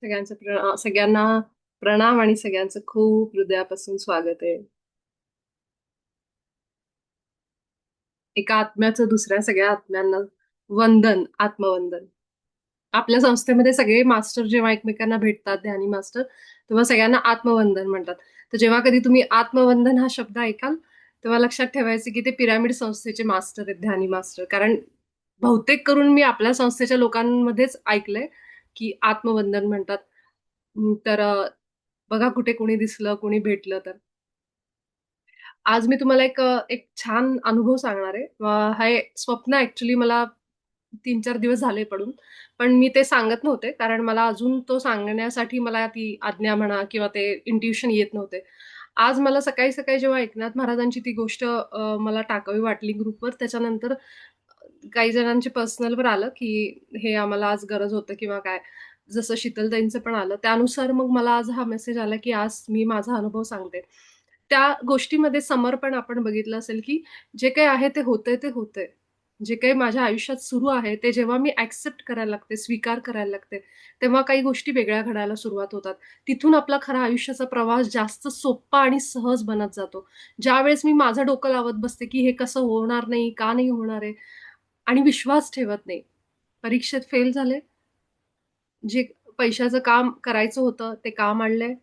सगळ्यांना प्रणाम आणि सगळ्यांचं खूप हृदयापासून स्वागत आहे. एका आत्म्याचं दुसऱ्या सगळ्या आत्म्यांना वंदन, आत्मवंदन. आपल्या संस्थेमध्ये सगळे मास्टर जेव्हा एकमेकांना भेटतात, ध्यानी मास्टर, तेव्हा सगळ्यांना आत्मवंदन म्हणतात. तर जेव्हा कधी तुम्ही आत्मवंदन हा शब्द ऐकाल, तेव्हा लक्षात ठेवायचं की ते पिरामिड संस्थेचे मास्टर आहेत, ध्यानी मास्टर. कारण बहुतेक करून मी आपल्या संस्थेच्या लोकांमध्येच ऐकलंय की आत्मवंदन म्हणतात. तर बघा कुठे कोणी दिसलं, कोणी भेटलं तर. आज मी तुम्हाला एक छान अनुभव सांगणार आहे. हे स्वप्न ॲक्चुअली मला 3-4 दिवस झाले पडून. पण मी ते सांगत नव्हते, कारण मला अजून तो सांगण्यासाठी मला ती आज्ञा म्हणा किंवा ते इंट्युशन येत नव्हते. आज मला सकाळी-सकाळी जेव्हा एकनाथ महाराजांची ती गोष्ट मला टाकावी वाटली ग्रुपवर, त्याच्यानंतर काही जणांचे पर्सनलवर आलं, की हे आम्हाला आज गरज होतं किंवा काय. जसं शीतलताईंचं पण आलं. त्यानुसार मग मला आज हा मेसेज आला, की आज मी माझा अनुभव सांगते. त्या गोष्टीमध्ये समर्पण आपण बघितलं असेल, की जे काही आहे ते होतंय ते होतंय. जे काही माझ्या आयुष्यात सुरू आहे, ते जेव्हा मी एक्सेप्ट करायला लागते, स्वीकार करायला लागते, तेव्हा काही गोष्टी वेगळ्या घडायला सुरुवात होतात. तिथून आपला खरा आयुष्याचा प्रवास जास्त सोप्पा आणि सहज बनत जातो. ज्यावेळेस मी माझं डोकं लावत बसते, की हे कसं होणार नाही, का नाही होणार आहे आणि विश्वास ठेवत नाही. परीक्षेत फेल झाले, जे पैशाचं काम करायचं होतं, ते काम अडलंय,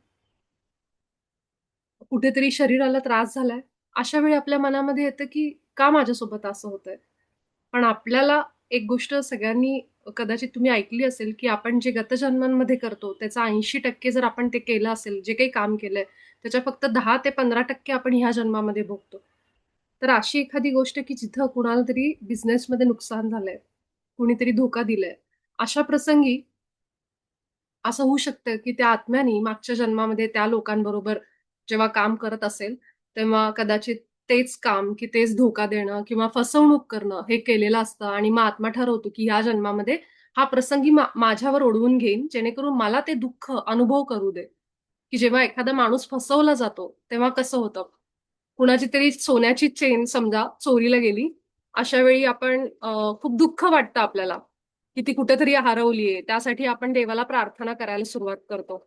कुठेतरी शरीराला त्रास झालाय. अशा वेळी आपल्या मनामध्ये येतं, की का माझ्यासोबत असं होतंय? पण आपल्याला एक गोष्ट सगळ्यांनी कदाचित तुम्ही ऐकली असेल, की आपण जे गतजन्मांमध्ये करतो, त्याचा 80% जर आपण ते केलं असेल, जे काही काम केलंय, त्याच्या फक्त 10 ते 15% आपण ह्या जन्मामध्ये भोगतो. तर अशी एखादी गोष्ट, की जिथं कुणाला तरी बिझनेसमध्ये नुकसान झालंय, कुणीतरी धोका दिलाय. अशा प्रसंगी असं होऊ शकतं, की त्या आत्म्याने मागच्या जन्मामध्ये त्या लोकांबरोबर जेव्हा काम करत असेल, तेव्हा कदाचित तेच काम, की तेच धोका देणं किंवा फसवणूक करणं हे केलेलं असतं आणि मग आत्मा ठरवतो, की ह्या जन्मामध्ये हा प्रसंगी माझ्यावर ओढवून घेईन, जेणेकरून मला ते दुःख अनुभव करू दे, की जेव्हा एखादा माणूस फसवला जातो, तेव्हा कसं होतं. कुणाची तरी सोन्याची चेन समजा चोरीला गेली, अशा वेळी आपण खूप दुःख वाटतं आपल्याला, की ती कुठेतरी हरवलीये. त्यासाठी आपण देवाला प्रार्थना करायला सुरुवात करतो.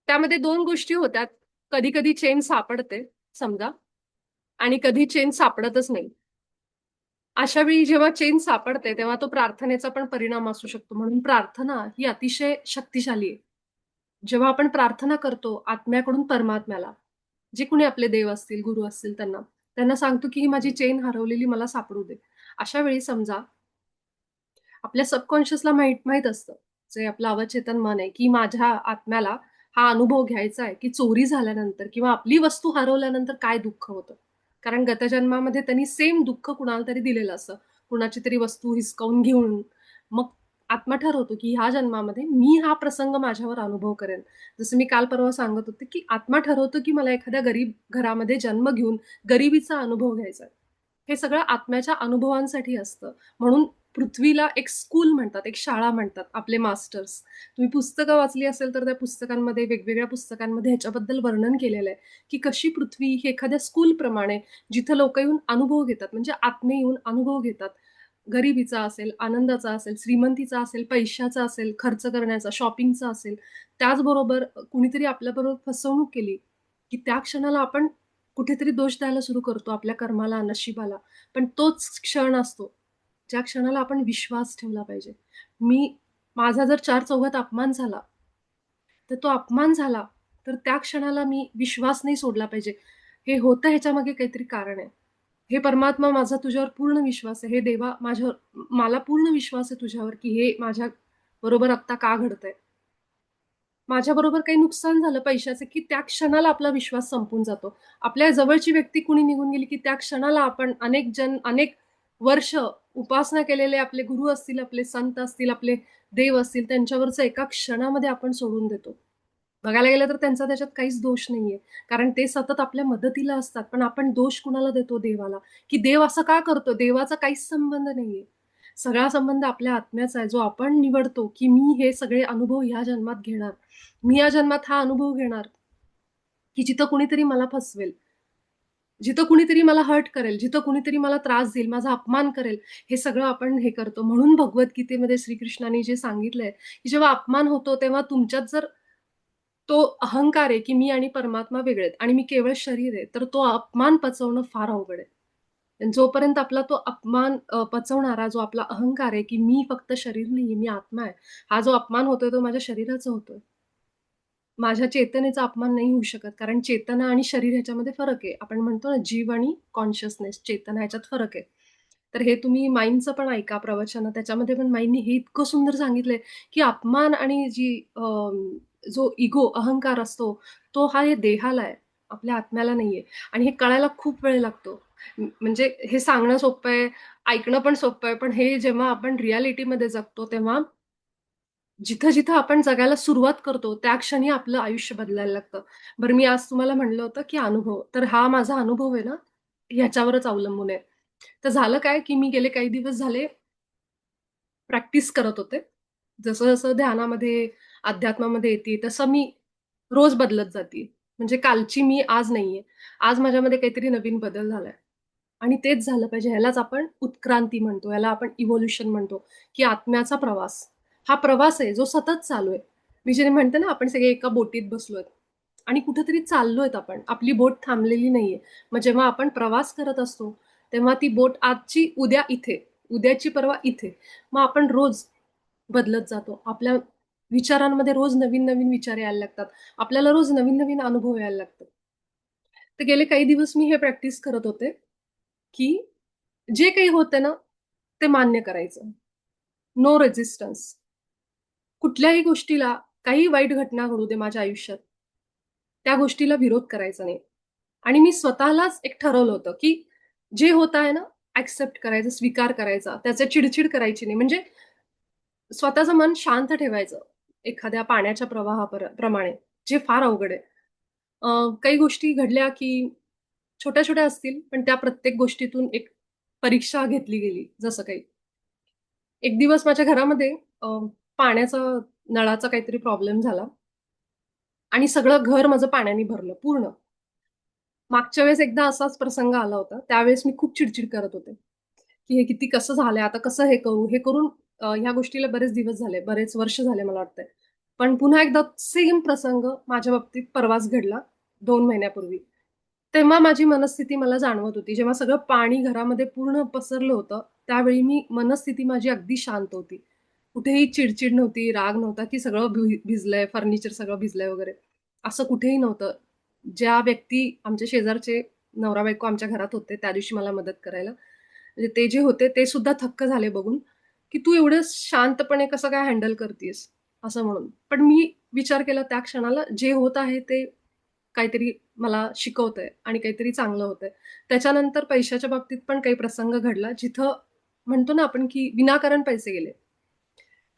त्यामध्ये 2 गोष्टी होतात. कधी-कधी चेन सापडते समजा आणि कधी चेन सापडतच नाही. अशा वेळी जेव्हा चेन सापडते, तेव्हा तो प्रार्थनेचा पण परिणाम असू शकतो. म्हणून प्रार्थना ही अतिशय शक्तिशाली आहे. जेव्हा आपण प्रार्थना करतो आत्म्याकडून परमात्म्याला, जे कोणी आपले देव असतील, गुरु असतील त्यांना, त्यांना सांगतो की ही माझी चेन हरवलेली मला सापडू दे. अशा वेळी समजा आपल्या सबकॉन्शियसला माहीत माहीत असतं, जे आपलं अवचेतन मन आहे, की माझ्या आत्म्याला हा अनुभव घ्यायचा आहे, की चोरी झाल्यानंतर किंवा आपली वस्तू हरवल्यानंतर काय दुःख होतं. कारण गतजन्मामध्ये त्यांनी सेम दुःख कुणाला तरी दिलेलं असतं. कुणाची तरी वस्तू हिसकावून घेऊन मग आत्मा ठरवतो, की ह्या जन्मामध्ये मी हा प्रसंग माझ्यावर अनुभव करेन. जसं मी काल परवा सांगत होते, की आत्मा ठरवतो, की मला एखाद्या गरीब घरामध्ये जन्म घेऊन गरिबीचा अनुभव घ्यायचा आहे. हे सगळं आत्म्याच्या अनुभवांसाठी असतं. म्हणून पृथ्वीला एक स्कूल म्हणतात, एक शाळा म्हणतात आपले मास्टर्स. तुम्ही पुस्तकं वाचली असेल तर त्या पुस्तकांमध्ये, वेगवेगळ्या पुस्तकांमध्ये ह्याच्याबद्दल वर्णन केलेलं आहे, की कशी पृथ्वी ही एखाद्या स्कूलप्रमाणे जिथं लोकं येऊन अनुभव घेतात, म्हणजे आत्मे येऊन अनुभव घेतात. गरिबीचा असेल, आनंदाचा असेल, श्रीमंतीचा असेल, पैशाचा असेल, खर्च करण्याचा, शॉपिंगचा असेल. त्याचबरोबर कुणीतरी आपल्याबरोबर फसवणूक केली, की त्या क्षणाला आपण कुठेतरी दोष द्यायला सुरू करतो आपल्या कर्माला, नशिबाला. पण तोच क्षण असतो, ज्या क्षणाला आपण विश्वास ठेवला पाहिजे. माझा जर चार चौघात अपमान झाला, तर तो अपमान झाला, तर त्या क्षणाला मी विश्वास नाही सोडला पाहिजे. हे होतं ह्याच्यामागे काहीतरी कारण आहे. हे परमात्मा माझा तुझ्यावर पूर्ण विश्वास आहे. हे देवा मला पूर्ण विश्वास आहे तुझ्यावर, की हे माझ्याबरोबर आत्ता का घडतंय? माझ्याबरोबर काही नुकसान झालं पैशाचं, की त्या क्षणाला आपला विश्वास संपून जातो. आपल्या जवळची व्यक्ती कुणी निघून गेली, की त्या क्षणाला आपण अनेक वर्ष उपासना केलेले आपले गुरु असतील, आपले संत असतील, आपले देव असतील, त्यांच्यावरचं एका क्षणामध्ये आपण सोडून देतो. बघायला गेलं तर त्यांचा त्याच्यात काहीच दोष नाहीये. कारण ते सतत आपल्या मदतीला असतात. पण आपण दोष कुणाला देतो? देवाला, की देव असं का करतो? देवाचा काहीच संबंध नाहीये. सगळा संबंध आपल्या आत्म्याचा आहे, जो आपण निवडतो, की मी हे सगळे अनुभव ह्या जन्मात घेणार. मी या जन्मात हा अनुभव घेणार, की जिथं कुणीतरी मला फसवेल. जिथं कुणीतरी मला हर्ट करेल, जिथं कुणीतरी मला त्रास देईल, माझा अपमान करेल, हे सगळं आपण हे करतो. म्हणून भगवद्गीतेमध्ये श्रीकृष्णाने जे सांगितलंय, की जेव्हा अपमान होतो तेव्हा तुमच्यात जर तो अहंकार आहे, की मी आणि परमात्मा वेगळे आहेत आणि मी केवळ शरीर आहे, तर तो अपमान पचवणं फार अवघड आहे. आणि जोपर्यंत आपला तो अपमान पचवणारा जो आपला अहंकार आहे, की मी फक्त शरीर नाहीये, मी आत्मा आहे. हा जो अपमान होतोय तो माझ्या शरीराचा होतोय. माझ्या चेतनेचा अपमान नाही होऊ शकत. कारण चेतना आणि शरीर ह्याच्यामध्ये फरक आहे. आपण म्हणतो ना जीव आणि कॉन्शियसनेस, चेतना ह्याच्यात फरक आहे. तर हे तुम्ही माईंडचं पण ऐका प्रवचनं. त्याच्यामध्ये पण माईंनी हे इतकं सुंदर सांगितलंय, की अपमान आणि जो इगो, अहंकार असतो, तो हा या देहाला आहे. आपल्या आत्म्याला नाहीये. आणि हे कळायला खूप वेळ लागतो. म्हणजे हे सांगणं सोपं आहे, ऐकणं पण सोपं आहे. पण हे जेव्हा आपण रिॲलिटीमध्ये जगतो तेव्हा जिथं-जिथं आपण जगायला सुरुवात करतो, त्या क्षणी आपलं आयुष्य बदलायला लागतं. बरं मी आज तुम्हाला म्हणलं होतं, की अनुभव. तर हा माझा अनुभव आहे ना, ह्याच्यावरच अवलंबून आहे. तर झालं काय, की मी गेले काही दिवस झाले प्रॅक्टिस करत होते. जसं-जसं ध्यानामध्ये, अध्यात्मामध्ये येते, तसं मी रोज बदलत जाते. म्हणजे कालची मी आज नाहीये. आज माझ्यामध्ये काहीतरी नवीन बदल झालाय. आणि तेच झालं पाहिजे. ह्यालाच आपण उत्क्रांती म्हणतो. ह्याला आपण इव्होल्यूशन म्हणतो, की आत्म्याचा प्रवास. हा प्रवास आहे जो सतत चालू आहे. मी जे म्हणते ना, आपण सगळे एका बोटीत बसलोय आणि कुठेतरी चाललोय आपण. आपली बोट थांबलेली नाहीये. मग जेव्हा आपण प्रवास करत असतो, तेव्हा ती बोट आजची उद्या इथे, उद्याची परवा इथे. मग आपण रोज बदलत जातो. आपल्या विचारांमध्ये रोज नवीन-नवीन विचार यायला लागतात. आपल्याला रोज नवीन-नवीन अनुभव यायला लागतात. तर गेले काही दिवस मी हे प्रॅक्टिस करत होते, की जे काही होतं ना, ते मान्य करायचं. No resistance. कुठल्याही गोष्टीला काही वाईट घटना घडू दे माझ्या आयुष्यात, त्या गोष्टीला विरोध करायचा नाही. आणि मी स्वतःलाच एक ठरवलं होतं, की जे होत आहे ना, एक्सेप्ट करायचं, स्वीकार करायचा. त्याचे चिड करायची नाही. म्हणजे स्वतःचं मन शांत ठेवायचं, एखाद्या पाण्याच्या प्रमाणे, जे फार अवघड आहे. काही गोष्टी घडल्या, की छोट्या-छोट्या असतील, पण त्या प्रत्येक गोष्टीतून एक परीक्षा घेतली गेली, जसं काही. एक दिवस माझ्या घरामध्ये अ, पाण्याचा नळाचा काहीतरी प्रॉब्लेम झाला आणि सगळं घर माझं पाण्याने भरलं पूर्ण. मागच्या वेळेस एकदा असाच प्रसंग आला होता. त्यावेळेस मी खूप चिड करत होते, की हे किती कसं झालंय, आता कसं हे करू? हे करून ह्या गोष्टीला बरेच दिवस झाले, बरेच वर्ष झाले मला वाटतंय. पण पुन्हा एकदा सेम प्रसंग माझ्या बाबतीत परवाच घडला 2 महिन्यापूर्वी. तेव्हा माझी मनस्थिती मला जाणवत होती. जेव्हा सगळं पाणी घरामध्ये पूर्ण पसरलं होतं, त्यावेळी मनस्थिती माझी अगदी शांत होती. कुठेही चिड नव्हती, राग नव्हता, की सगळं भिजलंय, फर्निचर सगळं भिजलंय वगैरे. असं कुठेही नव्हतं. ज्या व्यक्ती आमच्या शेजारचे नवरा-बायको आमच्या घरात होते, त्या दिवशी मला मदत करायला. म्हणजे ते जे होते ते सुद्धा थक्क झाले बघून, की "तू एवढं शांतपणे कसं काय हँडल करतीयेस?" असं म्हणून. पण मी विचार केला त्या क्षणाला, जे होत आहे ते काहीतरी मला शिकवतंय आणि काहीतरी चांगलं होतंय. त्याच्यानंतर पैशाच्या बाबतीत पण काही प्रसंग घडला, जिथं म्हणतो ना आपण, की विनाकारण पैसे गेले.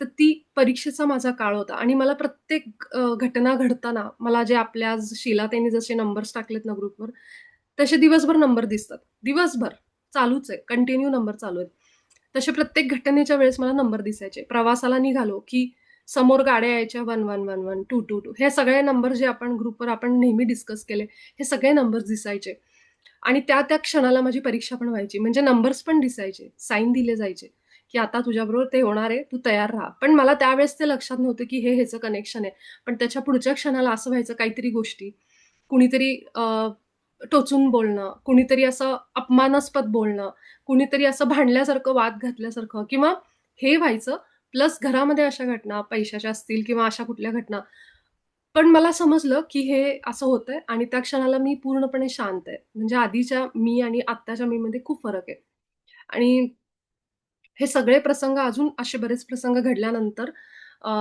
तर ती परीक्षेचा माझा काळ होता आणि मला प्रत्येक घटना घडताना मला जे आपल्या आज शीलाताईंनी जसे नंबर्स टाकलेत ना ग्रुपवर, तसे दिवसभर नंबर दिसतात. दिवसभर चालूच आहे. कंटिन्यू नंबर चालू आहेत. तसे प्रत्येक घटनेच्या वेळेस मला नंबर दिसायचे. प्रवासाला निघालो, की समोर गाड्या यायच्या 1111, 222 हे सगळे नंबर जे आपण ग्रुपवर आपण नेहमी डिस्कस केले, हे सगळे नंबर्स दिसायचे. आणि त्या क्षणाला माझी परीक्षा पण व्हायची. म्हणजे नंबर्स पण दिसायचे, साइन दिले जायचे, की आता तुझ्याबरोबर ते होणार आहे, तू तयार राहा. पण मला त्यावेळेस ते लक्षात नव्हतं, की हे ह्याचं कनेक्शन आहे. पण त्याच्या पुढच्या क्षणाला असं व्हायचं काहीतरी गोष्टी, कुणीतरी टोचून बोलणं, कुणीतरी असं अपमानास्पद बोलणं, कुणीतरी असं भांडल्यासारखं, वाद घातल्यासारखं किंवा हे व्हायचं. प्लस घरामध्ये अशा घटना पैशाच्या असतील किंवा अशा कुठल्या घटना. पण मला समजलं, की हे असं होतंय आणि त्या क्षणाला मी पूर्णपणे शांत आहे. म्हणजे आधीच्या मी आणि आत्ताच्या मीमध्ये खूप फरक आहे. आणि हे सगळे प्रसंग अजून असे बरेच प्रसंग घडल्यानंतर अ,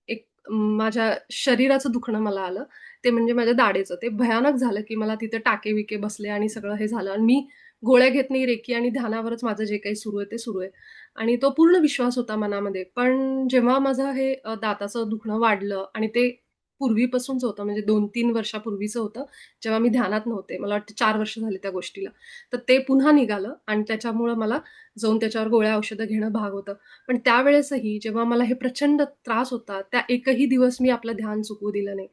एक माझ्या शरीराचं दुखणं मला आलं. ते म्हणजे माझ्या दाढेचं. ते भयानक झालं, की मला तिथे टाके-विके बसले आणि सगळं हे झालं आणि मी गोळ्या घेत नाही, रेकी आणि ध्यानावरच माझं जे काही सुरू आहे ते सुरू आहे. आणि तो पूर्ण विश्वास होता मनामध्ये. पण जेव्हा माझं हे दाताचं दुखणं वाढलं आणि ते पूर्वीपासूनच होतं म्हणजे 2-3 वर्षापूर्वीचं होतं, जेव्हा मी ध्यानात नव्हते. मला वाटतं 4 वर्ष झाली त्या गोष्टीला. तर ते पुन्हा निघालं आणि त्याच्यामुळं मला जाऊन त्याच्यावर गोळ्या औषधं घेणं भाग होतं. पण त्यावेळेसही जेव्हा मला हे प्रचंड त्रास होता, त्या एकही दिवस मी आपलं ध्यान चुकवू दिलं नाही.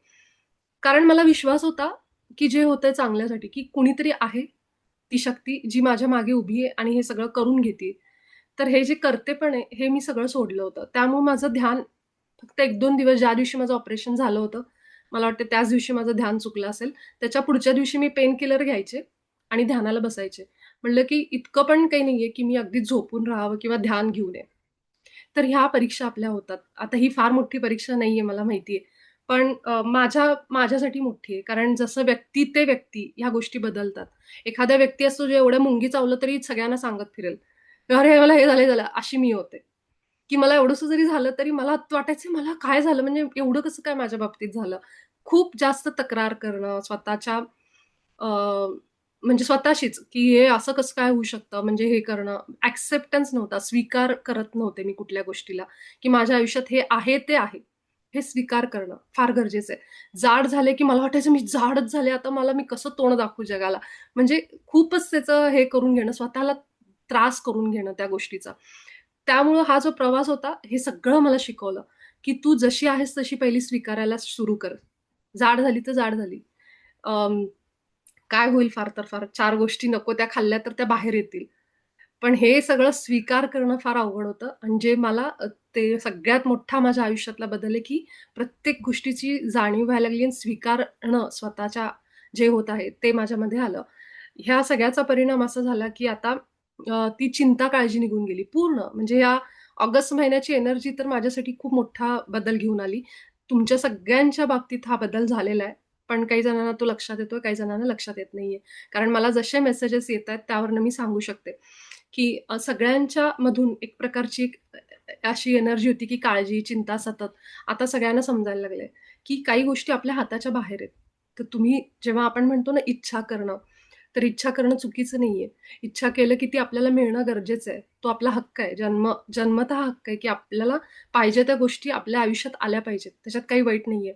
कारण मला विश्वास होता, की जे होतंय चांगल्यासाठी, की कुणीतरी आहे, ती शक्ती जी माझ्या मागे उभी आहे आणि हे सगळं करून घेतीये. तर हे जे कर्तेपण आहे, हे मी सगळं सोडलं होतं. त्यामुळे माझं ध्यान फक्त 1-2 दिवस ज्या दिवशी माझं ऑपरेशन झालं होतं, मला वाटतं त्याच दिवशी माझं ध्यान चुकलं असेल. त्याच्या पुढच्या दिवशी मी पेन किलर घ्यायचे आणि ध्यानाला बसायचे. म्हणलं की इतकं पण काही नाहीये, की मी अगदी झोपून राहावं किंवा ध्यान घेऊ नये. तर ह्या परीक्षा आपल्या होतात. आता ही फार मोठी परीक्षा नाहीये मला माहिती आहे. पण माझ्यासाठी मोठी आहे. कारण जसं व्यक्ती ते व्यक्ती ह्या गोष्टी बदलतात. एखादा व्यक्ती असतो जो एवढं मुंगी चावलं तरी सगळ्यांना सांगत फिरेल. "अरे, मला हे झालंय, झालं." अशी मी होते. की मला एवढंसं जरी झालं तरी मला वाटायचं मला काय झालं म्हणजे एवढं कसं काय माझ्या बाबतीत झालं? खूप जास्त तक्रार करणं स्वतःच्या अ, म्हणजे स्वतःशीच, की हे असं कसं काय होऊ शकतं? म्हणजे हे करणं एक्सेप्टन्स नव्हता. स्वीकार करत नव्हते मी कुठल्या गोष्टीला, की माझ्या आयुष्यात हे आहे ते आहे. हे स्वीकार करणं फार गरजेचं आहे. जाड झाले, की मला वाटायचं मी जाडच झाले, आता मला मी कसं तोंड दाखवू जगाला? म्हणजे खूपच त्याचं हे करून घेणं, स्वतःला त्रास करून घेणं त्या गोष्टीचा. त्यामुळं हा जो प्रवास होता, हे सगळं मला शिकवलं, की तू जशी आहेस तशी पहिली स्वीकारायला सुरू कर. जाड झाली तर जाड झाली. अं, काय होईल फार तर फार 4 गोष्टी नको त्या खाल्ल्या तर त्या बाहेर येतील. पण हे सगळं स्वीकार करणं फार अवघड होतं आणि जे मला ते सगळ्यात मोठा माझ्या आयुष्यातला बदल आहे, की प्रत्येक गोष्टीची जाणीव व्हायला लागली आणि स्वीकारणं स्वतःच्या जे होत आहे ते माझ्यामध्ये आलं. ह्या सगळ्याचा परिणाम असा झाला, की आता ती चिंता काळजी निघून गेली पूर्ण. म्हणजे या ऑगस्ट महिन्याची एनर्जी तर माझ्यासाठी खूप मोठा बदल घेऊन आली. तुमच्या सगळ्यांच्या बाबतीत हा बदल झालेला आहे. पण काही जणांना तो लक्षात येतोय, काही जणांना लक्षात येत नाहीये. कारण मला जसे मेसेजेस येतायत त्यावरनं मी सांगू शकते, की सगळ्यांच्या मधून एक प्रकारची एक अशी एनर्जी होती, की काळजी, चिंता सतत. आता सगळ्यांना समजायला लागलंय, की काही गोष्टी आपल्या हाताच्या बाहेर आहेत. तर तुम्ही जेव्हा आपण म्हणतो ना इच्छा करणं, तर इच्छा करणं चुकीचं नाहीये. इच्छा केलं की ती आपल्याला मिळणं गरजेचं आहे. तो आपला हक्क आहे. जन्मतः हक्क आहे, की आपल्याला पाहिजे त्या गोष्टी आपल्या आयुष्यात आल्या पाहिजेत. त्याच्यात काही वाईट नाहीये.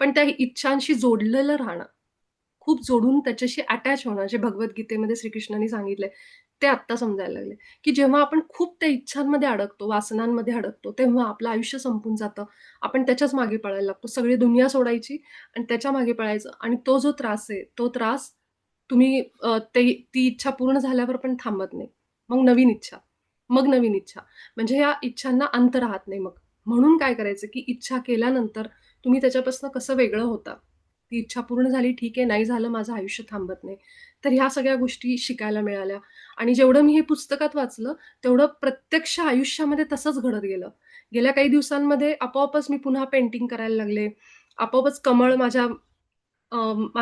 पण त्या इच्छांशी जोडलेलं राहणं, खूप जोडून त्याच्याशी अटॅच होणं, जे भगवद्गीतेमध्ये श्रीकृष्णांनी सांगितलंय, ते आत्ता समजायला लागले, की जेव्हा आपण खूप त्या इच्छांमध्ये अडकतो, वासनांमध्ये अडकतो, तेव्हा आपलं आयुष्य संपून जातं. आपण त्याच्याच मागे पळायला लागतो. सगळी दुनिया सोडायची आणि त्याच्या मागे पळायचं आणि तो जो त्रास आहे, तो त्रास तुम्ही ती इच्छा पूर्ण झाल्यावर पण थांबत नाही. मग नवीन इच्छा, मग नवीन इच्छा. म्हणजे ह्या इच्छांना अंत राहत नाही मग. म्हणून काय करायचं, की इच्छा केल्यानंतर तुम्ही त्याच्यापासून कसं वेगळं होता. ती इच्छा पूर्ण झाली, ठीक आहे, नाही झालं, माझं आयुष्य थांबत नाही. तर ह्या सगळ्या गोष्टी शिकायला मिळाल्या आणि जेवढं मी हे पुस्तकात वाचलं, तेवढं प्रत्यक्ष आयुष्यामध्ये तसंच घडत गेलं. गेल्या काही दिवसांमध्ये आपोआपच मी पुन्हा पेंटिंग करायला लागले. आपोआपच कमळ माझ्या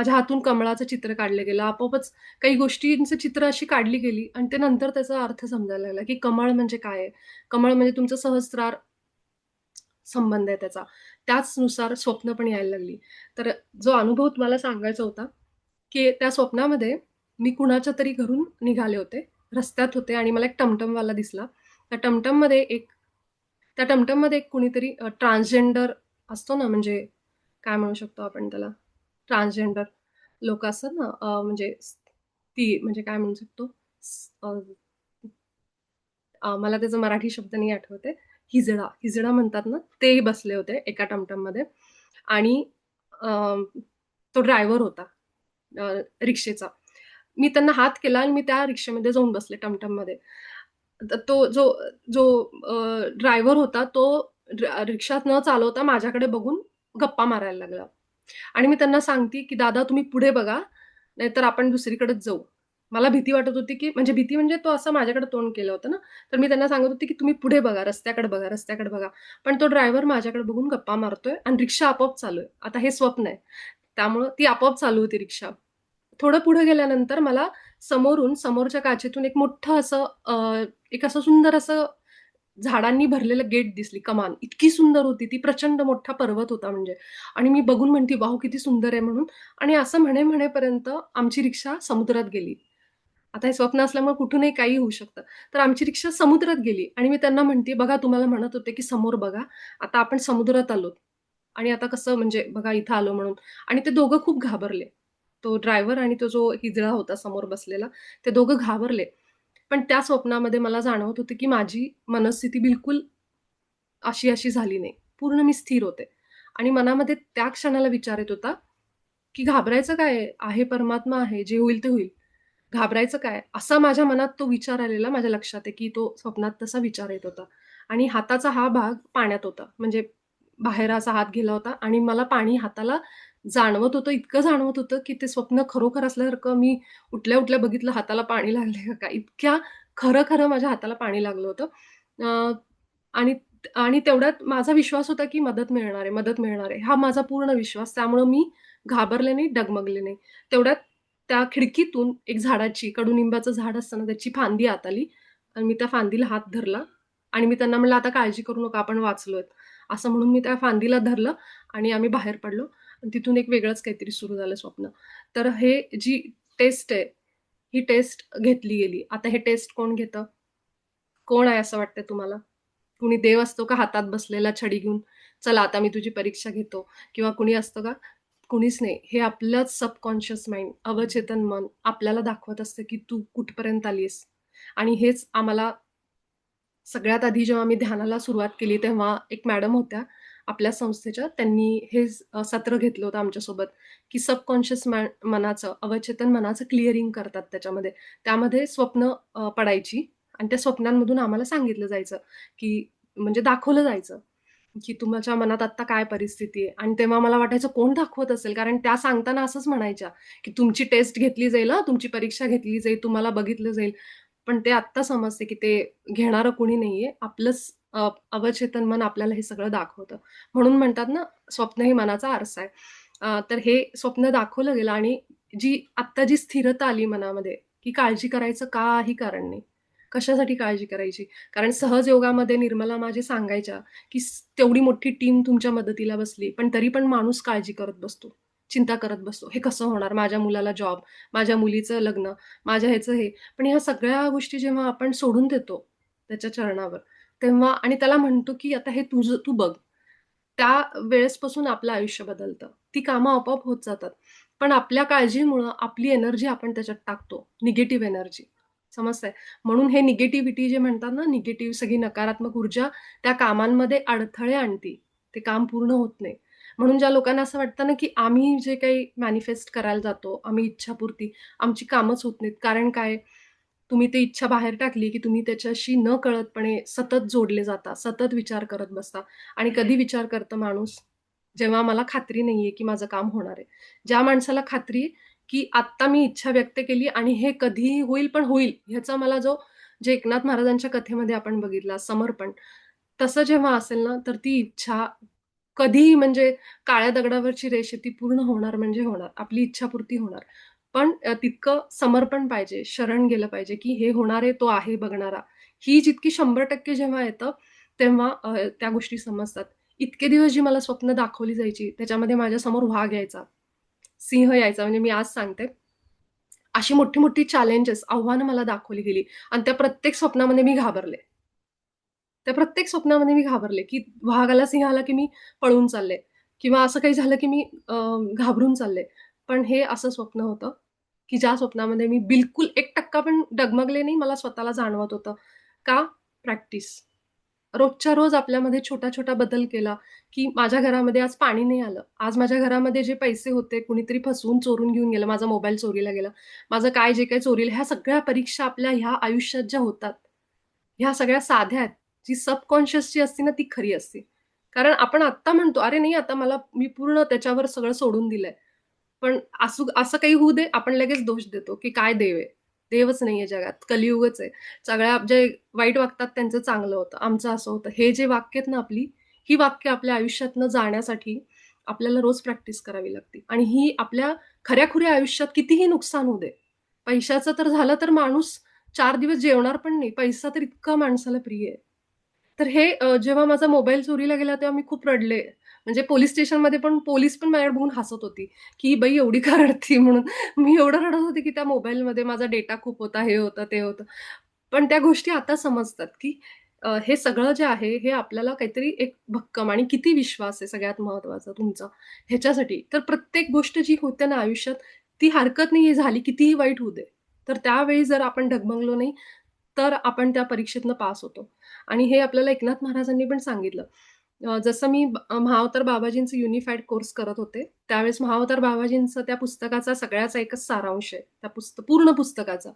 हातून कमळाचं चित्र काढलं गेलं. आपोआपच काही गोष्टींचं चित्र अशी काढली गेली आणि ते नंतर त्याचा अर्थ समजायला लागला, की कमळ म्हणजे काय आहे? कमळ म्हणजे तुमचं सहस्त्रार संबंध आहे त्याचा. त्याचनुसार स्वप्न पण यायला लागली. तर जो अनुभव तुम्हाला सांगायचा होता, की त्या स्वप्नामध्ये मी कुणाच्या तरी घरून निघाले होते. रस्त्यात होते आणि मला एक टमटमवाला दिसला. त्या टमटममध्ये एक त्या टमटममध्ये एक कुणीतरी ट्रान्सजेंडर असतो ना, म्हणजे काय म्हणू शकतो आपण त्याला? ट्रान्सजेंडर लोकं असतात ना, म्हणजे ती म्हणजे काय म्हणू शकतो? स अ, मला त्याचा मराठी शब्द नाही आठवत आहे. हिजडा, हिजडा म्हणतात ना, ते बसले होते एका टमटममध्ये आणि अ, तो ड्रायव्हर होता अ, रिक्षेचा. मी त्यांना हात केला आणि मी त्या रिक्षेमध्ये जाऊन बसले टमटममध्ये. तर तो जो जो ड्रायव्हर होता तो रिक्षा न चालवता माझ्याकडे बघून गप्पा मारायला लागला. आणि मी त्यांना सांगते, की "दादा तुम्ही पुढे बघा, नाहीतर आपण दुसरीकडेच जाऊ." मला भीती वाटत होती, की म्हणजे भीती म्हणजे तो असं माझ्याकडे तोंड केलं होतं ना, तर मी त्यांना सांगत होते, की "तुम्ही पुढे बघा, रस्त्याकडे बघा, रस्त्याकडे बघा." पण तो ड्रायव्हर माझ्याकडे बघून गप्पा मारतोय आणि रिक्षा आपोआप चालू आहे. आता हे स्वप्न आहे. त्यामुळं ती आपोआप चालू होती रिक्षा. थोडं पुढे गेल्यानंतर मला समोरच्या काचेतून एक मोठं असं एक असं सुंदर असं झाडांनी भरलेलं गेट दिसली कमान. इतकी सुंदर होती ती, प्रचंड मोठा पर्वत होता म्हणजे आणि मी बघून म्हणते, "वॉव! किती सुंदर आहे." म्हणून आणि असं म्हणेपर्यंत आमची रिक्षा समुद्रात गेली. आता हे स्वप्न असल्यामुळे कुठूनही काही होऊ शकतं. तर आमची रिक्षा समुद्रात गेली आणि मी त्यांना म्हणते, "बघा तुम्हाला म्हणत होते, की समोर बघा. आता आपण समुद्रात आलोत आणि आता कसं म्हणजे बघा इथं आलो म्हणून." आणि ते दोघं खूप घाबरले. तो ड्रायव्हर आणि तो जो हिजडा होता समोर बसलेला, ते दोघं घाबरले. पण त्या स्वप्नामध्ये मला जाणवत होतं, की माझी मनस्थिती बिलकुल अशी झाली नाही. पूर्ण मी स्थिर होते आणि मनामध्ये त्या क्षणाला विचार येत होता, की घाबरायचं काय आहे? आहे परमात्मा आहे, जे होईल ते होईल. घाबरायचं काय? असा माझ्या मनात तो विचार आलेला माझ्या लक्षात आहे, की तो स्वप्नात तसा विचार येत होता. आणि हाताचा हा भाग पाण्यात होता. म्हणजे बाहेर असा हात गेला होता आणि मला पाणी हाताला जाणवत होतं, इतकं जाणवत होतं, की ते स्वप्न खरोखर असल्यासारखं मी उठल्या-उठल्या बघितलं हाताला पाणी लागलंय का काय? इतक्या खरं-खरं माझ्या हाताला पाणी लागलं होतं. अ, आणि आणि तेवढ्यात माझा विश्वास होता, की मदत मिळणार आहे, मदत मिळणार आहे. हा माझा पूर्ण विश्वास. त्यामुळं मी घाबरले नाही, डगमगले नाही. तेवढ्यात त्या खिडकीतून एक झाडाची, कडुनिंबाचं झाड असतं ना, त्याची फांदी आत आली आणि मी त्या फांदीला हात धरला आणि मी त्यांना म्हणलं, "आता काळजी करू नका, आपण वाचलोय." असं म्हणून मी त्या फांदीला धरलं आणि आम्ही बाहेर पडलो आणि तिथून एक वेगळंच काहीतरी सुरू झालं स्वप्न. तर हे जी टेस्ट आहे, ही टेस्ट घेतली गेली. आता हे टेस्ट कोण घेतं? कोण आहे असं वाटतंय तुम्हाला? कुणी देव असतो का हातात बसलेला छडी घेऊन? "चला आता मी तुझी परीक्षा घेतो." किंवा कुणी असतं का? कुणीच नाही. हे आपलंच सबकॉन्शियस माइंड, अवचेतन मन आपल्याला दाखवत असतं, की तू कुठपर्यंत आलीयेस. आणि हेच आम्हाला सगळ्यात आधी जेव्हा मी ध्यानाला सुरुवात केली, तेव्हा एक मॅडम होत्या आपल्या संस्थेच्या. त्यांनी हे सत्र घेतलं होतं आमच्यासोबत, की सबकॉन्शियस मनाचं, अवचेतन मनाचं क्लिअरिंग करतात त्याच्यामध्ये. त्यामध्ये स्वप्न पडायची आणि त्या स्वप्नांमधून आम्हाला सांगितलं जायचं, की म्हणजे दाखवलं जायचं, की तुमच्या मनात आत्ता काय परिस्थिती आहे. आणि तेव्हा मला वाटायचं कोण दाखवत असेल? कारण त्या सांगताना असंच म्हणायच्या, की तुमची टेस्ट घेतली जाईल हां, तुमची परीक्षा घेतली जाईल, तुम्हाला बघितलं जाईल. पण ते आत्ता समजते, की ते घेणारं कुणी नाहीये. आपलंच अवचेतन मन आपल्याला हे सगळं दाखवतं. म्हणून म्हणतात ना, स्वप्न हे मनाचा आरसा आहे. तर हे स्वप्न दाखवलं गेलं आणि आत्ता जी स्थिरता आली मनामध्ये, की काळजी करायचं काही कारण नाही. कशासाठी काळजी करायची? कारण सहज योगामध्ये निर्मला माझे सांगायच्या, की तेवढी मोठी टीम तुमच्या मदतीला बसली, पण तरी पण माणूस काळजी करत बसतो, चिंता करत बसतो. हे कसं होणार? माझ्या मुलाला जॉब, माझ्या मुलीचं लग्न, माझ्या ह्याचं हे. पण ह्या सगळ्या गोष्टी जेव्हा आपण सोडून देतो त्याच्या चरणावर, तेव्हा आणि त्याला म्हणतो, की आता हे तुझं तू बघ. त्या वेळेसपासून आपलं आयुष्य बदलतं. ती कामं आपोआप होत जातात. पण आपल्या काळजीमुळं आपली एनर्जी आपण त्याच्यात टाकतो. Negative energy. समजतंय? म्हणून हे निगेटिव्हिटी जे म्हणतात ना, निगेटिव्ह सगळी नकारात्मक ऊर्जा त्या कामांमध्ये अडथळे आणते. ते काम पूर्ण होत नाही. म्हणून ज्या लोकांना असं वाटतं ना, की आम्ही जे काही मॅनिफेस्ट करायला जातो, आम्ही इच्छापूर्ती, आमची कामच होत नाहीत. कारण काय? तुम्ही ती इच्छा बाहेर टाकली, की तुम्ही त्याच्याशी नकळतपणे सतत जोडले जाता, सतत विचार करत बसता आणि कधी विचार करतं माणूस? जेव्हा मला खात्री नाहीये, की माझं काम होणार आहे. ज्या माणसाला खात्री आहे, की आत्ता मी इच्छा व्यक्त केली आणि हे कधीही होईल, पण होईल. ह्याचा मला जे एकनाथ महाराजांच्या कथेमध्ये आपण बघितला समर्पण, तसं जेव्हा असेल ना, तर ती इच्छा कधीही म्हणजे काळ्या दगडावरची रेष आहे ती पूर्ण होणार म्हणजे होणार. आपली इच्छापूर्ती होणार. पण तितकं समर्पण पाहिजे, शरण गेलं पाहिजे, की हे होणार आहे, तो आहे बघणारा. ही जितकी 100% जेव्हा येतं, तेव्हा त्या गोष्टी समजतात. इतके दिवस जी मला स्वप्न दाखवली जायची, त्याच्यामध्ये माझ्यासमोर वाघ यायचा, सिंह यायचा. म्हणजे मी आज सांगते, अशी मोठी-मोठी चॅलेंजेस, आव्हानं मला दाखवली गेली आणि त्या प्रत्येक स्वप्नामध्ये मी घाबरले. त्या प्रत्येक स्वप्नामध्ये मी घाबरले, की वाघ आला, सिंह आला, की मी पळून चालले किंवा असं काही झालं, की मी घाबरून चालले. पण हे असं स्वप्न होतं, की ज्या स्वप्नामध्ये मी बिलकुल 1% पण डगमगले नाही. मला स्वतःला जाणवत होतं. का? प्रॅक्टिस. रोजच्या रोज आपल्यामध्ये छोटा-छोटा बदल केला, की माझ्या घरामध्ये आज पाणी नाही आलं. आज माझ्या घरामध्ये जे पैसे होते, कुणीतरी फसवून चोरून घेऊन गेलं. माझा मोबाईल चोरीला गेला. माझं काय जे काही चोरीला ह्या सगळ्या परीक्षा आपल्या ह्या आयुष्यात ज्या होतात, ह्या सगळ्या साध्या आहेत. जी सबकॉन्शियसची असते ना, ती खरी असते. कारण आपण आत्ता म्हणतो, "अरे नाही, आता मी पूर्ण त्याच्यावर सगळं सोडून दिलंय." पण असं काही होऊ दे, आपण लगेच दोष देतो, की काय देव आहे? देवच नाहीये जगात, कलियुगच आहे. सगळ्या जे वाईट वागतात त्यांचं चांगलं होतं, आमचं असं होतं. हे जे वाक्य आहेत ना आपली, ही वाक्य आपल्या आयुष्यातनं जाण्यासाठी आपल्याला रोज प्रॅक्टिस करावी लागते. आणि ही आपल्या खऱ्या-खुऱ्या आयुष्यात कितीही नुकसान होऊ दे. पैशाचं तर झालं तर माणूस 4 दिवस जेवणार पण नाही. पैसा तर इतका माणसाला प्रिय आहे. तर हे जेव्हा माझा मोबाईल चोरीला गेला तेव्हा मी खूप रडले. म्हणजे पोलिस स्टेशनमध्ये पण पोलीस पण माझ्याकडे बघून हसत होती, की "ही बाई एवढी का रडती?" म्हणून. मी एवढं रडत होते, की त्या मोबाईलमध्ये माझा डेटा खूप होता, हे होतं, ते होतं. पण त्या गोष्टी आता समजतात, की हे सगळं जे आहे, हे आपल्याला काहीतरी एक भक्कम आणि किती विश्वास आहे सगळ्यात महत्त्वाचा तुमचा, ह्याच्यासाठी. तर प्रत्येक गोष्ट जी होते ना आयुष्यात, ती हरकत नाही झाली, कितीही वाईट होऊ दे. तर त्यावेळी जर आपण डगमगलो नाही, तर आपण त्या परीक्षेतनं पास होतो. आणि हे आपल्याला एकनाथ महाराजांनी पण सांगितलं. जसं मी महाअवतार बाबाजींचं युनिफाईड कोर्स करत होते, त्यावेळेस महाअवतार बाबाजींचं त्या पुस्तकाचा सगळ्याचा एकच सारांश आहे. त्या पूर्ण पुस्तकाचा,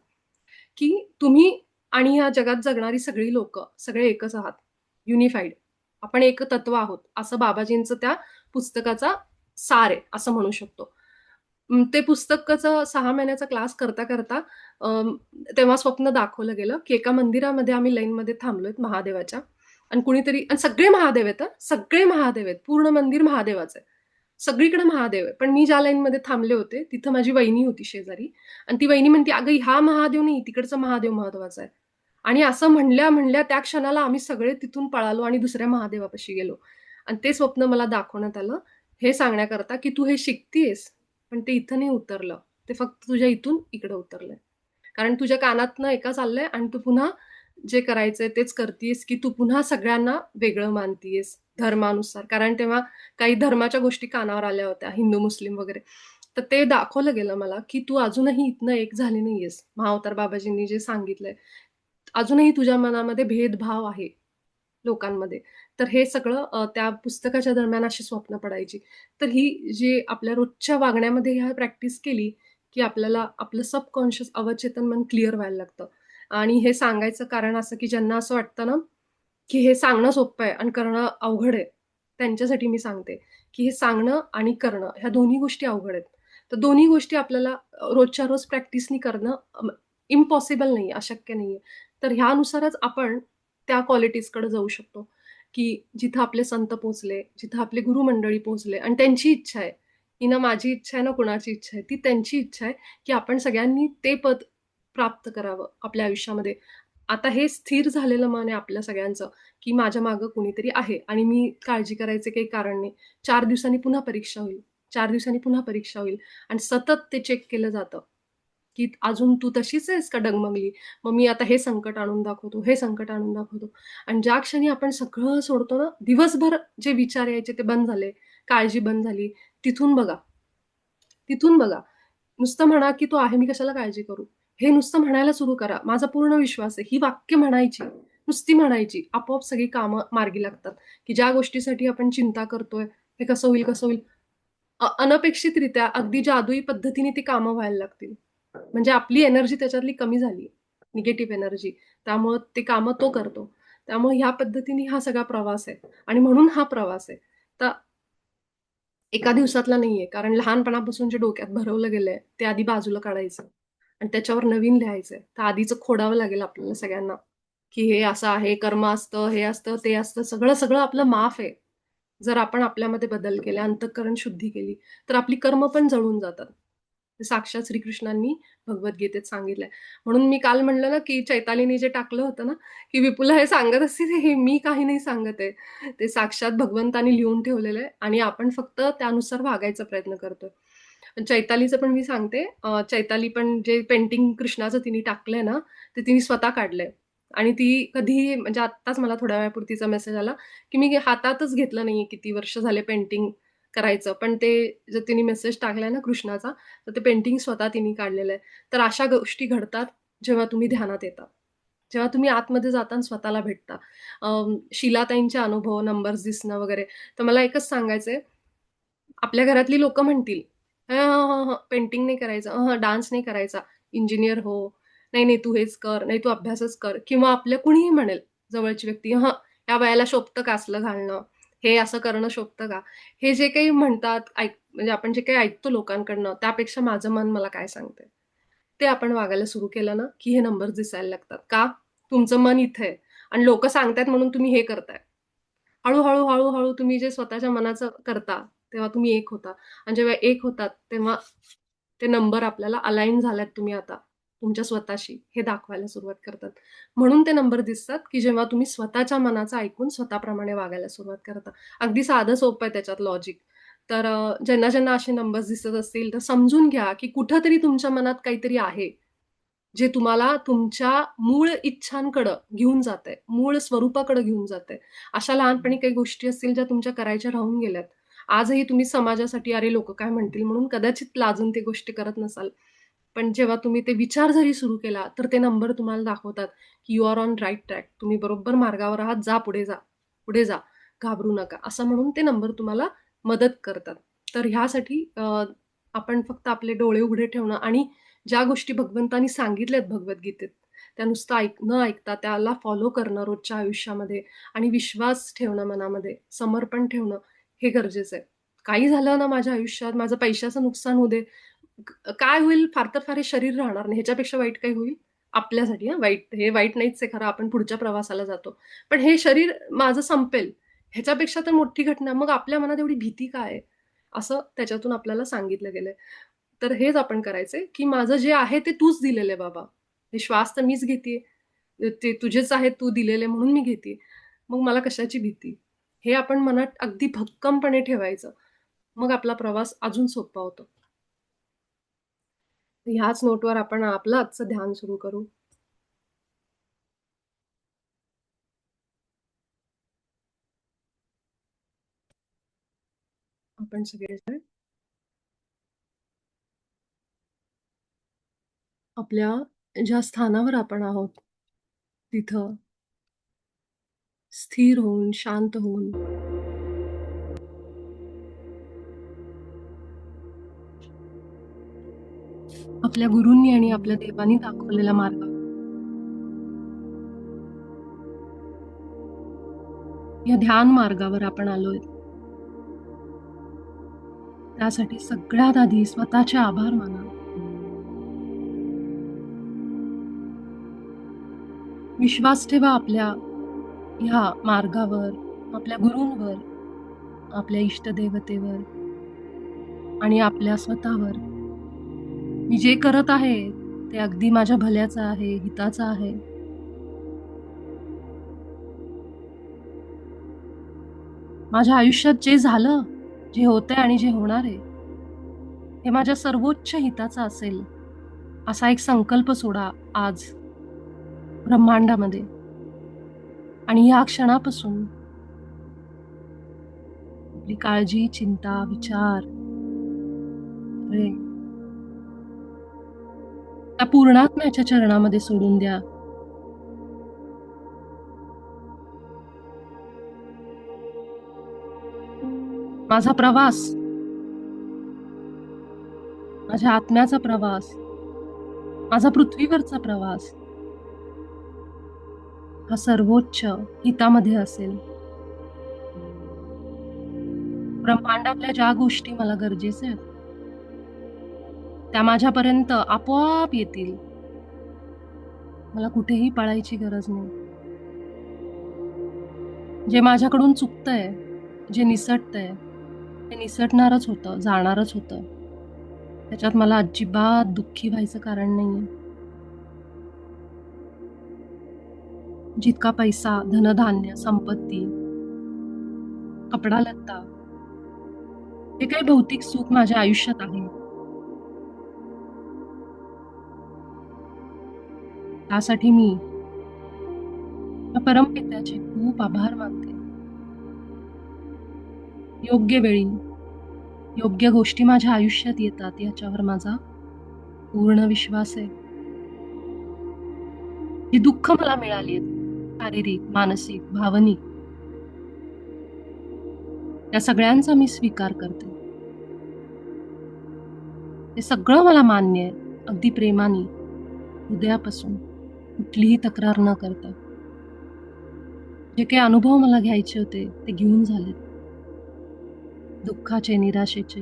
की तुम्ही आणि ह्या जगात जगणारी सगळी लोकं, सगळे एकच आहात. युनिफाईड. आपण एक तत्व आहोत. असं बाबाजींचं त्या पुस्तकाचा सार आहे, असं म्हणू शकतो. ते पुस्तकाचा 6 महिन्याचा क्लास करता तेव्हा स्वप्न दाखवलं गेलं, की एका मंदिरामध्ये आम्ही लाईनमध्ये थांबलोय महादेवाच्या आणि कुणीतरी आणि सगळे महादेव आहेत हं, सगळे महादेव आहेत. पूर्ण मंदिर महादेवाचं आहे. सगळीकडे महादेव आहे. पण मी ज्या लाईनमध्ये थांबले होते, तिथं माझी वहिनी होती शेजारी आणि ती वहिनी म्हणते, "अगं हा महादेव नाही, तिकडचा महादेव महत्वाचा आहे." आणि असं म्हणल्या त्या क्षणाला आम्ही सगळे तिथून पळालो आणि दुसऱ्या महादेवापाशी गेलो. आणि ते स्वप्न मला दाखवण्यात आलं, हे सांगण्याकरता, की "तू हे शिकतीयेस, पण ते इथं नाही उतरलं. ते फक्त तुझ्या इथून इकडं उतरलंय. कारण तुझ्या कानातनं एका चाललंय आणि तू पुन्हा जे करायचंय तेच करतीयेस, की तू पुन्हा सगळ्यांना वेगळं मानतीयेस धर्मानुसार." कारण तेव्हा काही धर्माच्या गोष्टी कानावर आल्या होत्या, हिंदू, मुस्लिम वगैरे. तर ते दाखवलं गेलं मला, की तू अजूनही इथनं एक झाली नाहीयेस. महाअवतार बाबाजींनी जे सांगितलंय. अजूनही तुझ्या मनामध्ये भेदभाव आहे लोकांमध्ये. तर हे सगळं त्या पुस्तकाच्या दरम्यान अशी स्वप्न पडायची. तर ही जी आपल्या रोजच्या वागण्यामध्ये ह्या प्रॅक्टिस केली, की आपल्याला आपलं सबकॉन्शियस अवचेतन मन क्लिअर व्हायला लागतं. आणि हे सांगायचं कारण असं, की ज्यांना असं वाटतं ना, की हे सांगणं सोपं आहे आणि करणं अवघड आहे. त्यांच्यासाठी मी सांगते, की हे सांगणं आणि करणं ह्या दोन्ही गोष्टी अवघड आहेत. तर दोन्ही गोष्टी आपल्याला रोजच्या रोज प्रॅक्टिसनी करणं इम्पॉसिबल नाहीये, अशक्य नाहीये. तर ह्यानुसारच आपण त्या क्वालिटीजकडे जाऊ शकतो, की जिथं आपले संत पोहोचले, जिथं आपले गुरुमंडळी पोहोचले आणि त्यांची इच्छा आहे. ही ना माझी इच्छा आहे, ना कुणाची इच्छा आहे. ती त्यांची इच्छा आहे, की आपण सगळ्यांनी ते पद प्राप्त करावं आपल्या आयुष्यामध्ये. आता हे स्थिर झालेलं मन आहे आपल्या सगळ्यांचं, की माझ्या मागे कुणीतरी आहे आणि मी काळजी करायचे काही कारण नाही. 4 दिवसांनी पुन्हा परीक्षा होईल. 4 दिवसांनी पुन्हा परीक्षा होईल आणि सतत ते चेक केलं जातं, की अजून तू तशीच आहेस का डगमगली? मग मी आता हे संकट आणून दाखवतो, हे संकट आणून दाखवतो. आणि ज्या क्षणी आपण सगळं सोडतो ना, दिवसभर जे विचार यायचे ते बंद झाले, काळजी बंद झाली. तिथून बघा, तिथून बघा. नुसतं म्हणा, की "तू आहे, मी कशाला काळजी करू?" हे नुसतं म्हणायला सुरू करा. माझा पूर्ण विश्वास आहे. ही वाक्य म्हणायची, नुसती म्हणायची. आपोआप सगळी कामं मार्गी लागतात, की ज्या गोष्टीसाठी आपण चिंता करतोय, हे कसं होईल, कसं होईल? अनपेक्षितरित्या अगदी जादुई पद्धतीने ती कामं व्हायला लागतील. म्हणजे आपली एनर्जी त्याच्यातली कमी झाली, निगेटिव्ह एनर्जी. त्यामुळं ते कामं तो करतो. त्यामुळे ह्या पद्धतीने हा सगळा प्रवास आहे आणि म्हणून हा प्रवास आहे. तर एका दिवसातला नाहीये. कारण लहानपणापासून जे डोक्यात भरवलं गेलंय, ते आधी बाजूला काढायचं आणि त्याच्यावर नवीन लिहायचंय. तर आधीचं खोडावं लागेल आपल्याला सगळ्यांना, की हे असं आहे, कर्म असतं, हे असतं, ते असतं. सगळं आपलं माफ आहे. जर आपण आपल्यामध्ये बदल केले, अंतःकरण शुद्धी केली, तर आपली कर्म पण जळून जातात. ते साक्षात श्रीकृष्णांनी भगवद्गीतेत सांगितलंय. म्हणून मी काल म्हणलं ना, की चैतालीने जे टाकलं होतं ना, की विपुला हे सांगत असतील हे मी काही नाही सांगत आहे. ते साक्षात भगवंतानी लिहून ठेवलेलं आहे आणि आपण फक्त त्यानुसार वागायचा प्रयत्न करतोय. चैतालीचं पण मी सांगते. चैताली पण जे पेंटिंग कृष्णाचं तिने टाकलंय ना, ते तिने स्वतः काढलंय. आणि ती कधीही म्हणजे आत्ताच मला थोड्या वेळापूर्वीचा मेसेज आला, की मी हातातच घेतलं नाहीये किती वर्ष झाले पेंटिंग करायचं. पण ते जर तिने मेसेज टाकलाय ना कृष्णाचा, तर ते पेंटिंग स्वतः तिने काढलेलं आहे. तर अशा गोष्टी घडतात जेव्हा तुम्ही ध्यानात येता. जेव्हा तुम्ही आतमध्ये जाता आणि स्वतःला भेटता. शीलाताईंचे अनुभव, नंबर्स दिसणं वगैरे. तर मला एकच सांगायचंय, आपल्या घरातली लोकं म्हणतील, पेंटिंग नाही करायचं, डान्स नाही करायचा, इंजिनिअर हो. नाही, नाही तू हेच कर, नाही तू अभ्यासच कर किंवा आपल्या कुणीही म्हणेल जवळची व्यक्ती, या वयाला शोभतं का असलं घालणं? हे असं करणं शोभतं का? हे जे काही म्हणतात, म्हणजे आपण जे काही ऐकतो लोकांकडनं, त्यापेक्षा माझं मन मला काय सांगतंय? ते आपण वागायला सुरू केलं ना, की हे नंबर्स दिसायला लागतात. का? तुमचं मन इथे आहे आणि लोकं सांगतायत म्हणून तुम्ही हे करताय. हळू-हळू तुम्ही जे स्वतःच्या मनाचं करता, तेव्हा तुम्ही एक होता आणि जेव्हा एक होतात, तेव्हा ते नंबर आपल्याला अलाइन झाल्यात तुम्ही आता तुमच्या स्वतःशी, हे दाखवायला सुरुवात करतात. म्हणून ते नंबर दिसतात, की जेव्हा तुम्ही स्वतःच्या मनाचं ऐकून स्वतःप्रमाणे वागायला सुरुवात करता. अगदी साधं सोपं आहे त्याच्यात लॉजिक. तर ज्यांना असे नंबर्स दिसत असतील, तर समजून घ्या, की कुठेतरी तुमच्या मनात काहीतरी आहे. जे तुम्हाला तुमच्या मूळ इच्छांकडं घेऊन जातंय, मूळ स्वरूपाकडे घेऊन जातंय. अशा लहानपणी काही गोष्टी असतील ज्या तुमच्या करायच्या राहून गेल्यात. आजही तुम्ही समाजासाठी "अरे, लोकं काय म्हणतील?" म्हणून कदाचित लाजून ते गोष्टी करत नसाल. पण जेव्हा तुम्ही ते विचार जरी सुरू केला, तर ते नंबर तुम्हाला दाखवतात, की you are on right track. तुम्ही बरोबर मार्गावर आहात. जा, पुढे जा, पुढे जा. घाबरू नका, असं म्हणून ते नंबर तुम्हाला मदत करतात. तर ह्यासाठी आपण फक्त आपले डोळे उघडे ठेवणं आणि ज्या गोष्टी भगवंतांनी सांगितल्यात भगवद्गीतेत, त्या नुसतं न ऐकता त्याला फॉलो करणं रोजच्या आयुष्यामध्ये आणि विश्वास ठेवणं मनामध्ये, समर्पण ठेवणं हे गरजेचं आहे. काही झालं ना माझ्या आयुष्यात, माझं पैशाचं नुकसान होऊ दे, काय होईल फार तर फार हे शरीर राहणार नाही. ह्याच्यापेक्षा वाईट काही होईल? आपल्यासाठी हां, वाईट हे वाईट नाहीच आहे खरं, आपण पुढच्या प्रवासाला जातो. पण हे शरीर माझं संपेल, ह्याच्यापेक्षा तर मोठी घटना. मग आपल्या मनात एवढी भीती का आहे? असं त्याच्यातून आपल्याला सांगितलं गेलंय. तर हेच आपण करायचंय, की माझं जे आहे ते तूच दिलेलं आहे बाबा. हे श्वास तर मीच घेतेय. ते तुझेच आहेत, तू दिलेले म्हणून मी घेतेय. मग मला कशाची भीती? हे आपण मनात अगदी भक्कमपणे ठेवायचं. मग आपला प्रवास अजून सोपा होतो. ह्याच नोटवर आपण आपलं आजचं ध्यान सुरू करू. आपण सगळेजण आपल्या ज्या स्थानावर आपण आहोत, तिथं स्थिर होऊन, शांत होऊन, आपल्या गुरूंनी आणि आपल्या देवानी दाखवलेला मार्ग, या ध्यान मार्गावर आपण आलोय. त्यासाठी सगळ्यात आधी स्वतःचे आभार माना. विश्वास ठेवा आपल्या ह्या मार्गावर, आपल्या गुरूंवर, आपल्या इष्टदेवतेवर आणि आपल्या स्वतःवर. मी जे करत आहे, ते अगदी माझ्या भल्याचं आहे, हिताचं आहे. माझ्या आयुष्यात जे झालं, जे होतंय आणि जे होणार आहे, हे माझ्या सर्वोच्च हिताचं असेल, असा एक संकल्प सोडा आज ब्रह्मांडामध्ये. आणि या क्षणापासून आपली काळजी, चिंता, विचार सगळे त्या पूर्णात्म्याच्या चरणामध्ये सोडून द्या. माझा प्रवास, माझ्या आत्म्याचा प्रवास, माझा पृथ्वीवरचा प्रवास हा सर्वोच्च हितामध्ये असेल. ब्रह्मांडातल्या ज्या गोष्टी मला गरजेच्या आहेत, त्या माझ्यापर्यंत आपोआप येतील. मला कुठेही पळायची गरज नाही. जे माझ्याकडून चुकतंय, जे निसटतंय, ते निसटणारच होतं, जाणारच होतं. त्याच्यात मला अजिबात दुःखी व्हायचं कारण नाहीये. जितका पैसा, धनधान्य, संपत्ती, कपडा-लत्ता, हे काही भौतिक सुख माझ्या आयुष्यात आहे. त्यासाठी मी त्या परमपित्याचे खूप आभार मानते. योग्य वेळी, योग्य गोष्टी माझ्या आयुष्यात येतात याच्यावर माझा पूर्ण विश्वास आहे. जी दुःख मला मिळाली आहेत, शारीरिक, मानसिक, भावनिक, त्या सगळ्यांचा मी स्वीकार करते. ते सगळं मला मान्य आहे, अगदी प्रेमाने, हृदयापासून, कुठलीही तक्रार न करता. जे काही अनुभव मला घ्यायचे होते, ते घेऊन झालेत. दुःखाचे, निराशेचे,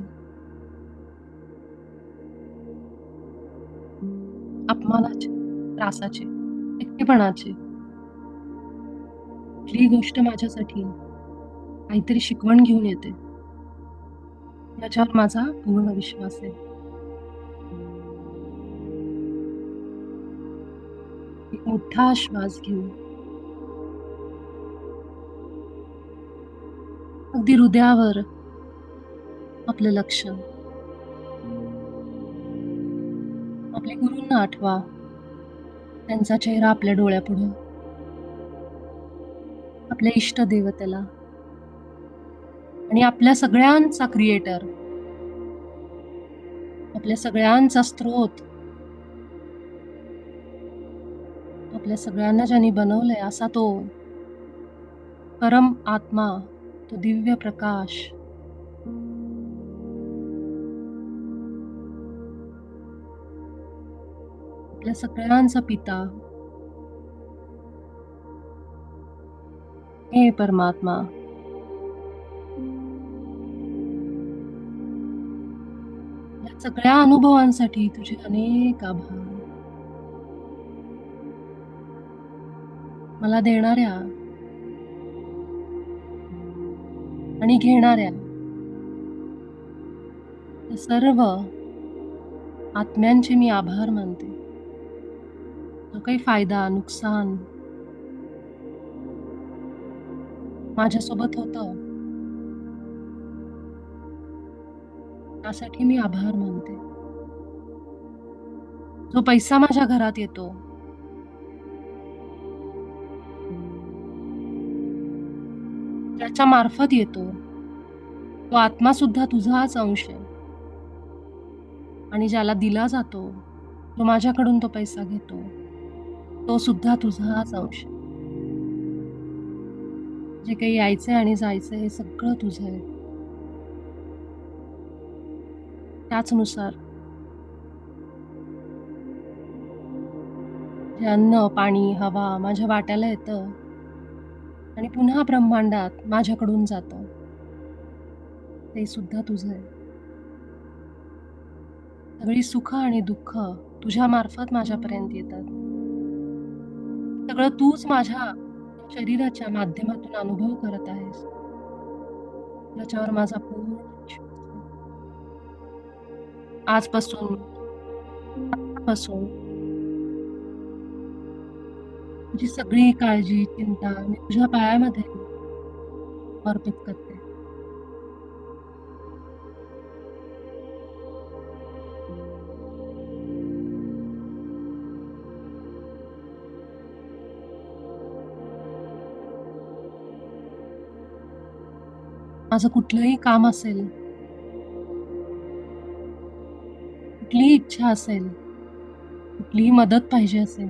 अपमानाचे, त्रासाचे, एकटेपणाचे. कुठलीही गोष्ट माझ्यासाठी काहीतरी शिकवण घेऊन येते. याच्यावर माझा पूर्ण विश्वास आहे. एक मोठा श्वास घेऊन अगदी हृदयावर आपलं लक्ष, आपल्या गुरूंना आठवा, त्यांचा चेहरा आपल्या डोळ्यापुढं, आपल्या इष्ट देवतेला आणि आपल्या सगळ्यांचा क्रिएटर, आपल्या सगळ्यांचा स्रोत, आपल्या सगळ्यांना ज्यांनी बनवलंय असा तो परम आत्मा तो दिव्य प्रकाश, आपल्या सगळ्यांचा पिता, हे परमात्मा, या सगळ्या अनुभवांसाठी तुझे अनेक आभार. मला देणाऱ्या आणि घेणाऱ्या या सर्व आत्म्यांचे मी आभार मानते. जो काही फायदा, नुकसान माझ्यासोबत होतं, त्यासाठी मी आभार मानते. जो पैसा माझ्या घरात येतो, ज्याच्या मार्फत येतो, तो आत्मा सुद्धा तुझाच अंश आहे. आणि ज्याला दिला जातो, जो माझ्याकडून तो पैसा घेतो, तो सुद्धा तुझाच अंश आहे. जे काही यायचंय आणि जायचंय हे सगळं तुझं आहे. त्याचनुसार जे अन्न, पाणी, हवा माझ्या वाट्याला येतं आणि पुन्हा ब्रह्मांडात माझ्याकडून जातं, ते सुद्धा तुझं आहे. सगळी सुख आणि दुःख तुझ्या मार्फत माझ्यापर्यंत येतात. सगळं तूच माझ्या शरीराच्या माध्यमातून अनुभव करत आहेस. त्याच्यावर माझा पूर्ण विश्वास आहे. आजपासून आजपासून तुझी सगळी काळजी, चिंता मी तुझ्या पायामध्ये अर्पित करते. माझं कुठलंही काम असेल, कुठलीही इच्छा असेल, कुठलीही मदत पाहिजे असेल,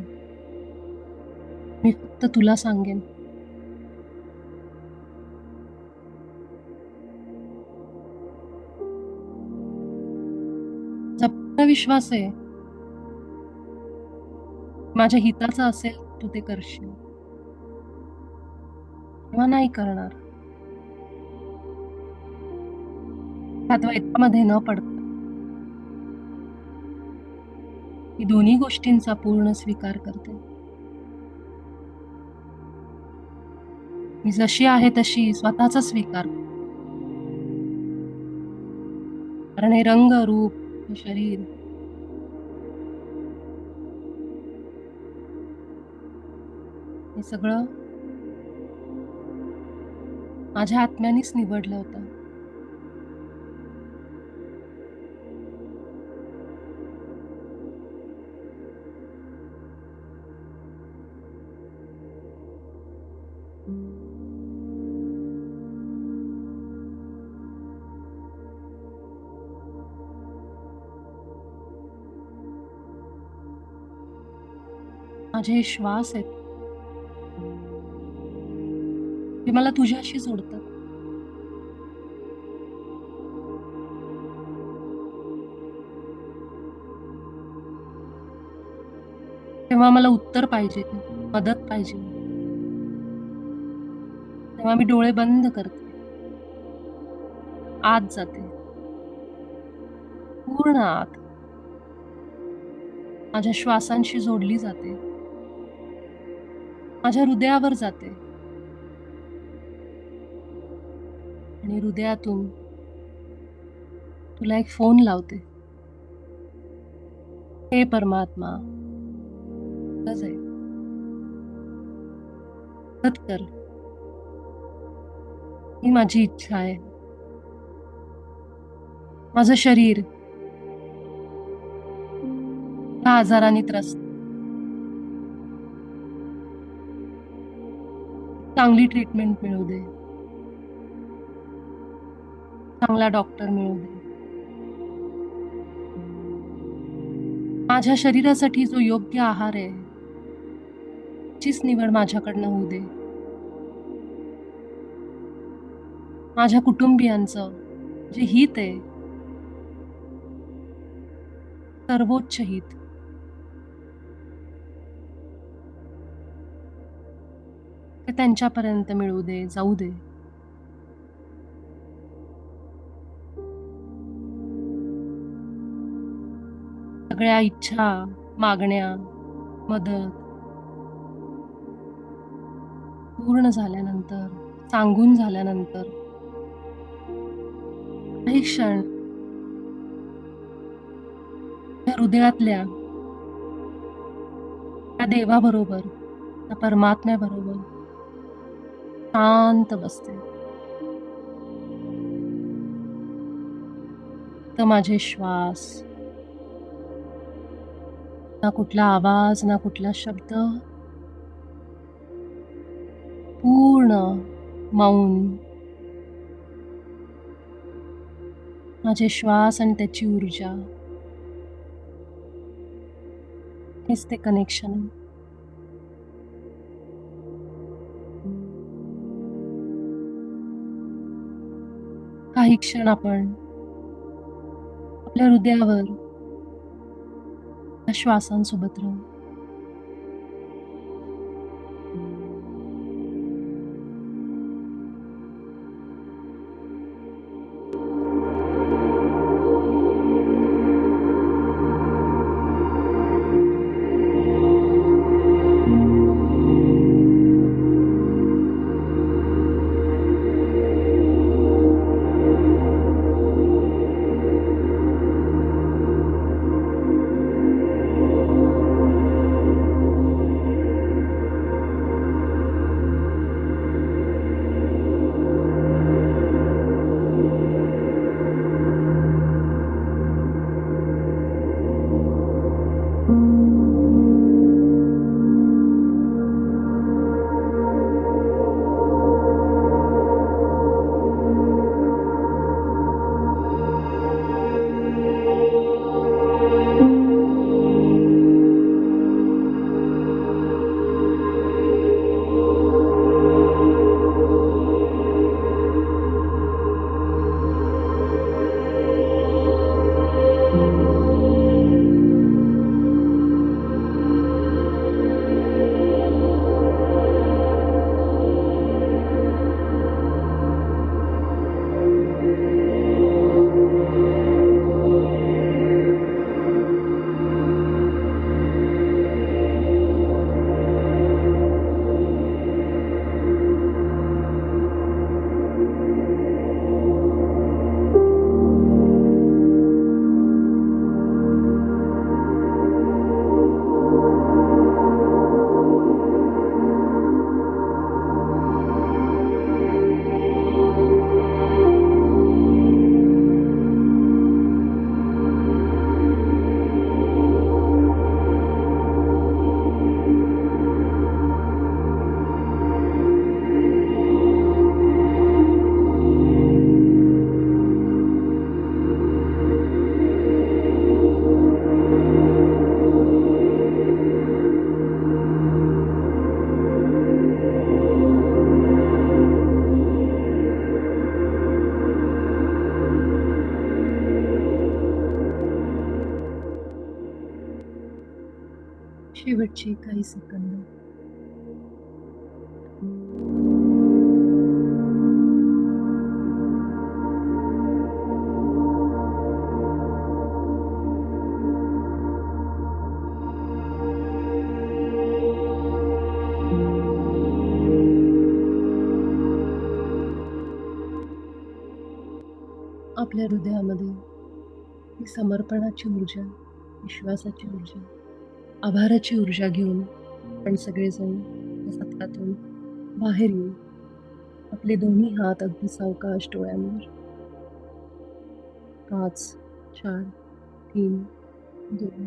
मी फक्त तुला सांगेन. माझा पूर्ण विश्वास आहे, माझ्या हिताचं असेल तू ते करशील किंवा नाही करणार. ह्या द्वैतामध्ये न पडता मी दोन्ही गोष्टींचा पूर्ण स्वीकार करते. मी जशी आहे तशी स्वतःचा स्वीकार करते. कारण हे रंग, रूप, हे शरीर हे सगळं माझ्या आत्म्यानेच निवडलं होतं. माझे हे श्वास आहेत, ते मला तुझ्याशी जोडतात. तेव्हा मला उत्तर पाहिजे, मदत पाहिजे, तेव्हा मी डोळे बंद करते, आत जाते, पूर्ण आत, माझ्या श्वासांशी जोडली जाते, माझ्या हृदयावर जाते आणि हृदयातून तुला एक फोन लावते. हे परमात्मा, गरज आहे, मदत कर, ही माझी इच्छा आहे. माझं शरीर या आजाराने त्रस्त, चांगली ट्रीटमेंट मिळू दे, चांगला डॉक्टर मिळू दे. माझ्या शरीरासाठी जो योग्य आहार आहे, त्याचीच निवड माझ्याकडनं होऊ दे. माझ्या कुटुंबियांचं जे हित आहे, सर्वोच्च हित, ते त्यांच्यापर्यंत मिळू दे, जाऊ दे. सगळ्या इच्छा, मागण्या, मदत पूर्ण झाल्यानंतर, सांगून झाल्यानंतर काही क्षण त्या हृदयातल्या त्या देवाबरोबर, त्या परमात्म्याबरोबर शांत बसते. तर माझे श्वास, ना कुठला आवाज, ना कुठला शब्द, पूर्ण मौन. माझे श्वास आणि त्याची ऊर्जा, हेच ते कनेक्शन आहे. काही क्षण आपण आपल्या हृदयावर त्या श्वासांसोबत राहू. शेवटचे काही सेकंद. आपल्या हृदयामध्ये ही समर्पणाची ऊर्जा, विश्वासाची ऊर्जा, आभाराची ऊर्जा घेऊन आपण सगळेजण या सत्रातून बाहेर येऊ. आपले दोन्ही हात अगदी सावकाश डोळ्यांवर. 5, 4, 3, 2